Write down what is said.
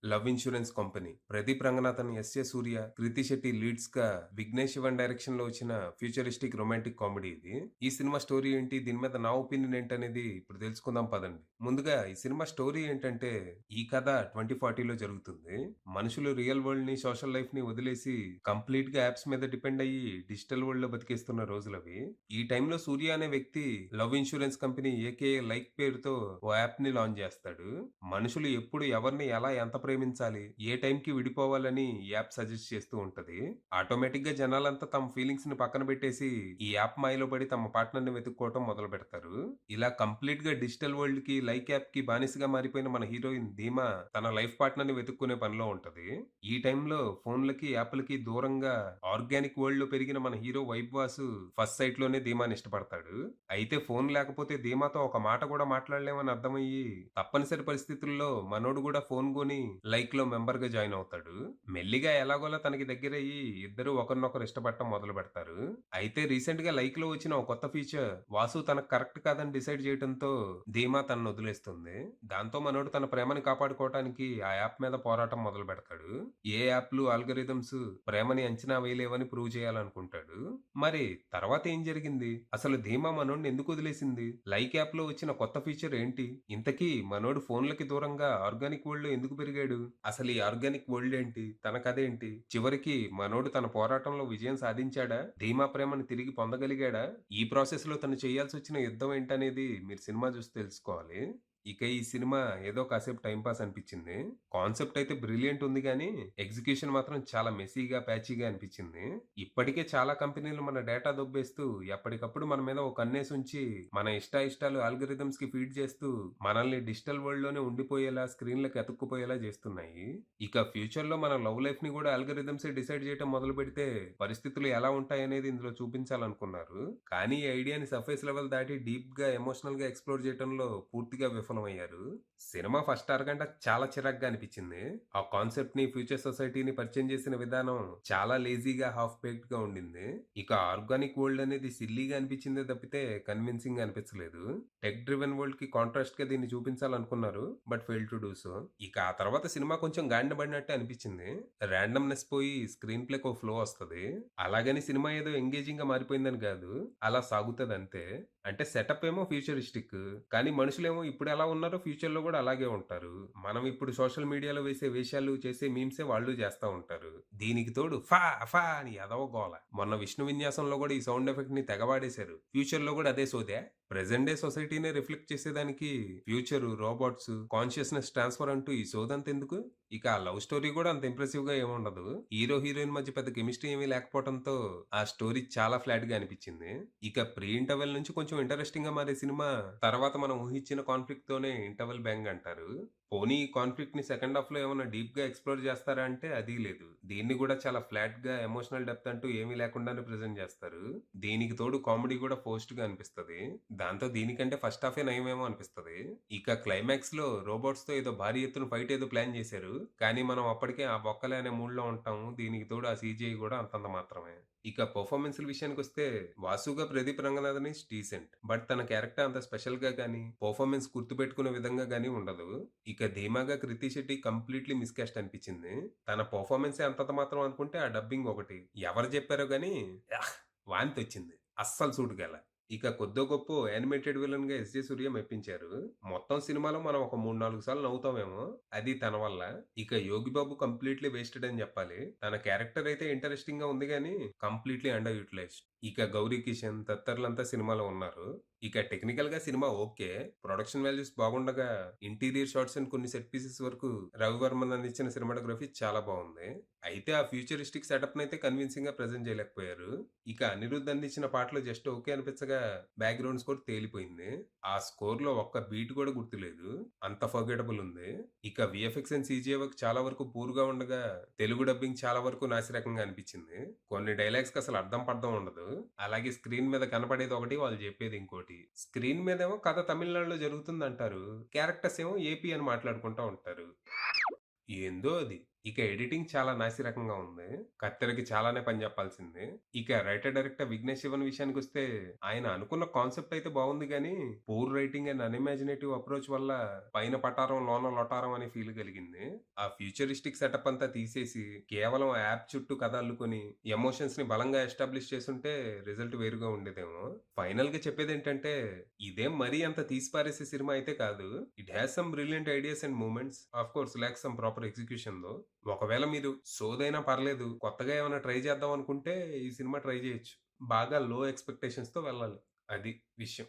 Love insurance company. Pradeep Ranganathan, ఎస్.ఏ. సూర్య, కృతి Shetty leads గా Vignesh Sivan direction లో వచ్చిన ఫ్యూచరిస్టిక్ రొమాంటిక్ కామెడీ ఇది. ఈ సినిమా స్టోరీ ఏంటి, దీని మీద నా ఒపీనియన్ ఏంటనేది ఇప్పుడు తెలుసుకుందాం పదండి. ముందుగా ఈ సినిమా స్టోరీ ఏంటంటే, ఈ కథ 2040లో జరుగుతుంది. మనుషులు రియల్ వరల్డ్ ని, సోషల్ లైఫ్ ని వదిలేసి కంప్లీట్ గా యాప్స్ మీద డిపెండ్ అయ్యి డిజిటల్ వరల్డ్ లో బతికేస్తున్న రోజులవి. ఈ టైంలో సూర్య అనే వ్యక్తి love insurance company AKA like పేరుతో ఓ యాప్ ని లాంచ్ చేస్తాడు. మనుషులు ఎప్పుడు ఎవరిని ఎలా ఎంత ప్రేమించాలి, ఏ టైంకి విడిపోవాలని ఈ యాప్ సజెస్ట్ చేస్తూ ఉంటది. ఆటోమేటిక్ గా జనాలంతా తమ ఫీలింగ్స్ ని పక్కన పెట్టేసి ఈ యాప్ మాయలో పడి తమ పార్ట్నర్ ని వెతుక్కోవటం మొదలు పెడతారు. ఇలా కంప్లీట్ గా డిజిటల్ వరల్డ్ కి, లైక్ యాప్ కి బానిసగా మారిపోయిన మన హీరోయిన్ ధీమా తన లైఫ్ పార్ట్నర్ ని వెతుక్కునే పనిలో ఉంటది. ఈ టైంలో ఫోన్లకి, యాప్లకి దూరంగా ఆర్గానిక్ వరల్డ్ లో పెరిగిన మన hero vibe Vasu first sight లోనే ధీమాని ఇష్టపడతాడు. అయితే ఫోన్ లేకపోతే ధీమాతో ఒక మాట కూడా మాట్లాడలేమని అర్థమయ్యి తప్పనిసరి పరిస్థితుల్లో మనోడు కూడా ఫోన్ కొని లైక్ లో మెంబర్ గా జాయిన్ అవుతాడు. మెల్లిగా ఎలాగోలా తనకి దగ్గరయ్యి ఇద్దరు ఒకరినొకరు ఇష్టపడటం మొదలు పెడతారు. అయితే రీసెంట్ గా లైక్ లో వచ్చిన ఒక కొత్త ఫీచర్ వాసు తనకు కరెక్ట్ కాదని డిసైడ్ చేయడంతో ధీమా తనను వదిలేస్తుంది. దాంతో మనోడు తన ప్రేమని కాపాడుకోవటానికి ఆ యాప్ మీద పోరాటం మొదలు పెడతాడు. ఏ యాప్లు, ఆల్గరిథమ్స్ ప్రేమని అంచనా వేయలేవని ప్రూవ్ చేయాలనుకుంటాడు. మరి తర్వాత ఏం జరిగింది, అసలు ధీమా మనోడిని ఎందుకు వదిలేసింది, లైక్ యాప్ లో వచ్చిన కొత్త ఫీచర్ ఏంటి, ఇంతకీ మనోడు ఫోన్లకి దూరంగా ఆర్గానిక్ వరల్డ్ లో ఎందుకు పెరిగాడు, అసలు ఈ ఆర్గానిక్ వరల్డ్ ఏంటి, తన కథ ఏంటి, చివరికి మనోడు తన పోరాటంలో విజయం సాధించాడా, ధీమా ప్రేమను తిరిగి పొందగలిగాడా, ఈ ప్రాసెస్ లో తను చేయాల్సి వచ్చిన యుద్ధం ఏంటనేది మీరు సినిమా చూసి తెలుసుకోవాలి. ఇక ఈ సినిమా ఏదో కాసేపు టైం పాస్ అనిపించింది. కాన్సెప్ట్ అయితే బ్రిలియంట్ ఉంది గానీ, ఎగ్జిక్యూషన్ మాత్రం చాలా మెస్సీగా, ప్యాచీగా అనిపించింది. ఇప్పటికే చాలా కంపెనీలు మన డేటా దొబ్బేస్తూ ఎప్పటికప్పుడు మన మీద ఒక కన్నేసి ఉంచి మన ఇష్టాలు ఆల్గరిథమ్స్ కి ఫీడ్ చేస్తూ మనల్ని డిజిటల్ వరల్డ్ లోనే ఉండిపోయేలా, స్క్రీన్లకు అతుక్కుపోయేలా చేస్తున్నాయి. ఇక ఫ్యూచర్ లో మన లవ్ లైఫ్ ని కూడా ఆల్గరిథమ్సే డిసైడ్ చేయడం మొదలు పెడితే పరిస్థితులు ఎలా ఉంటాయనేది ఇందులో చూపించాలనుకున్నారు. కానీ ఈ ఐడియాని సర్ఫేస్ లెవెల్ దాటి డీప్ గా, ఎమోషనల్ గా ఎక్స్‌ప్లోర్ చేయటంలో పూర్తిగా విఫలమయ్యారు. సినిమా ఫస్ట్ అరగంట చాలా చిరాగ్గా అనిపించింది. ఆ కాన్సెప్ట్ ని, ఫ్యూచర్ సొసైటీని పరిచయం చేసిన విధానం చాలా లేజీగా, హాఫ్ బేక్డ్ గా ఉండింది. ఇక ఆర్గానిక్ వరల్డ్ అనేది సిల్లీగా అనిపించిందే తప్పితే కన్విన్సింగ్ గా అనిపించలేదు. టెక్ డ్రివెన్ వరల్డ్ కి కాంట్రాస్ట్ గా దీన్ని చూపించాలనుకున్నారు, but fail to do so. ఇక ఆ తర్వాత సినిమా కొంచెం గాడిన పడినట్టే అనిపించింది. రాండమ్‌నెస్ పోయి స్క్రీన్ ప్లేకి ఓ ఫ్లో వస్తది. అలాగని సినిమా ఏదో ఎంగేజింగ్ గా మారిపోయిందని కాదు. అలా సాగుతదంతే. అంటే సెటప్ ఏమో ఫ్యూచరిస్టిక్. కానీ మనుషులేమో ఇప్పుడెలా ఉన్నారో ఫ్యూచర్‌లో గూడా అలాగే ఉంటారు. మనం ఇప్పుడు సోషల్ మీడియాలో వేసే వేషాలు, చేసే మీమ్సే వాళ్ళు చేస్తా ఉంటారు. దీనికి తోడు ఫా ఫా అని ఎదవ గోల. మొన్న విష్ణు విన్యాసంలో గూడా ఈ సౌండ్ ఎఫెక్ట్‌ని తెగ వాడేశారు. ఫ్యూచర్‌లో గూడా అదే సోదా? ప్రెజెంట్ డే సొసైటీనే రిఫ్లెక్ట్ చేసేదానికి ఫ్యూచరు, రోబోట్స్, కాన్షియస్‌నెస్ ట్రాన్స్‌ఫర్ అంటూ ఈ సోదంతెందుకు? ఇక ఆ లవ్ స్టోరీ గూడా అంత ఇంప్రెసివ్‌గా ఏముండదు. హీరో, హీరోయిన్ మధ్య పెద్ద కెమిస్ట్రీ ఏమీ లేకపోవడంతో ఆ స్టోరీ చాలా ఫ్లాట్‌గా అనిపించింది. ఇక ప్రీ ఇంటర్వెల్ నుంచి కొంచెం ఇంట్రెస్టింగ్‌గా మారే సినిమా తర్వాత మనం ఊహించిన కాన్ఫ్లిక్ట్ తోనే ఇంటర్వెల్ బ్యాంగ్ అంటారు. పోనీ ఈ కాన్ఫ్లిక్ట్ ని సెకండ్ హాఫ్ లో ఏమైనా డీప్ గా ఎక్స్‌ప్లోర్ చేస్తారా అంటే అదీ లేదు. దీన్ని గూడా చాలా ఫ్లాట్‌గా, ఎమోషనల్ డెప్త్ అంటూ ఏమీ లేకుండానే ప్రెజెంట్ చేస్తారు. దీనికి తోడు కామెడీ గూడా ఫోర్స్డ్‌గా అనిపిస్తది. దాంతో దీనికంటే ఫస్ట్ హాఫే నయమేమో అనిపిస్తది. ఇక క్లైమాక్స్ లో రోబోట్స్ తో ఏదో భారీ ఎత్తున ఫైట్ ఏదో ప్లాన్ చేశారు. కానీ మనం అప్పటికే ఆ బొక్కలే అనే మూడ్‌లో ఉంటాం. దీనికి తోడు ఆ సీజీఐ గూడా అంతంత మాత్రమే. ఇక పెర్ఫార్మన్స్‌ల విషయానికొస్తే వాసుగా Pradeep Ranganathan is decent. But తన క్యారెక్టర్ అంత స్పెషల్‌గా గాని, పెర్ఫార్మన్స్ గుర్తుపెట్టుకునే విధంగా గాని ఉండదు. ఇక ధీమాగా కృతి శెట్టి కంప్లీట్‌లీ మిస్‌కాస్ట్ అనిపించింది. తన పెర్ఫార్మన్సే అంతంత మాత్రం అనుకుంటే ఆ డబ్బింగ్ ఒకటి. ఎవరు చెప్పారో గాని యాహ్! వాంతొచ్చింది. అస్సలు సూట్ కాల. ఇక కొద్దో గొప్పో యానిమేటెడ్ విలన్‌గా 'ఎస్.జె. సూర్య' మెప్పించారు. మొత్తం సినిమాలో మనం ఒక 3, 4 సార్లు నవ్వుతామేమో. అది తన వల్ల. ఇక 'యోగి బాబు' కంప్లీట్‌లీ వేస్టెడ్ అని చెప్పాలి. తన క్యారెక్టర్ అయితే ఇంట్రెస్టింగ్‌గా ఉంది గానీ, కంప్లీట్‌లీ అండర్ యుటిలైజ్డ్. ఇక 'గౌరీ కిషన్' తదితరులంతా సినిమాలో ఉన్నారు. ఇక టెక్నికల్‌గా సినిమా ఓకే. ప్రొడక్షన్ వాల్యూస్ బాగుండగా, ఇంటీరియర్ షాట్స్ అండ్ కొన్ని సెట్ పీసెస్ వరకు రవివర్మన్ అందించిన సినిమాటోగ్రఫీ చాలా బావుంది. అయితే ఆ ఫ్యూచరిస్టిక్ సెటప్‌నయితే కన్విన్సింగ్‌గా ప్రెజెంట్ చేయలేకపోయారు. ఇక అనిరుద్ అందించిన పాటలు జస్ట్ ఓకే అనిపించగా, బ్యాక్‌గ్రౌండ్ స్కోర్ తేలిపోయింది. ఆ స్కోర్‌లో ఒక్క బీట్ కూడా గుర్తులేదు. అంత ఫర్గెటబుల్ ఉంది. ఇక వీఎఫ్ఎక్స్ అండ్ సీజీఐ వర్క్ చాలా వరకు పూర్‌గా ఉండగా, తెలుగు డబ్బింగ్ చాలా వరకు నాసిరకంగా అనిపించింది. కొన్ని డైలాగ్స్‌కి అసలు అర్థం పర్థం ఉండదు. అలాగే స్క్రీన్ మీద కనపడేది ఒకటి, వాళ్ళు చెప్పేది ఇంకోటి. స్క్రీన్ మీదేమో కథ తమిళనాడులో జరుగుతుందంటారు. క్యారెక్టర్స్ ఏమో ఏపీ అని మాట్లాడుకుంటా ఉంటారు. ఏందో అది. ఇక ఎడిటింగ్ చాలా నాసిరకంగా ఉంది. కత్తెరకి చాలానే పని జెప్పాల్సింది. ఇక రైటర్, డైరెక్టర్ 'విఘ్నేష్ శివన్' విషయానికొస్తే ఆయన అనుకున్న కాన్సెప్ట్ అయితే బావుంది గానీ, పూర్ రైటింగ్ అండ్ అన్‌ఇమాజినేటివ్ అప్రోచ్ వల్ల పైన పటారం, లోన లొటారం అనే ఫీల్ కలిగింది. ఆ ఫ్యూచరిస్టిక్ సెటప్ అంతా తీసేసి, కేవలం ఆ యాప్ చుట్టూ కథ అల్లుకొని, ఎమోషన్స్‌ని బలంగా ఎస్టాబ్లిష్ చేసుంటే రిజల్ట్ వేరుగా ఉండేదేమో. ఫైనల్‌గా చెప్పేదేంటంటే, ఇదేం మరీ అంత తీసి పారేసే సినిమా అయితే కాదు. It has some brilliant ideas and movements. Of course lakhs some proper execution though. ఒకవేళ మీరు సోదైనా పర్లేదు, కొత్తగా ఏమైనా ట్రై చేద్దాం అనుకుంటే ఈ సినిమా ట్రై చేయొచ్చు. బాగా లో ఎక్స్‌పెక్టేషన్స్‌తో వెళ్ళాలి. అది విషయం.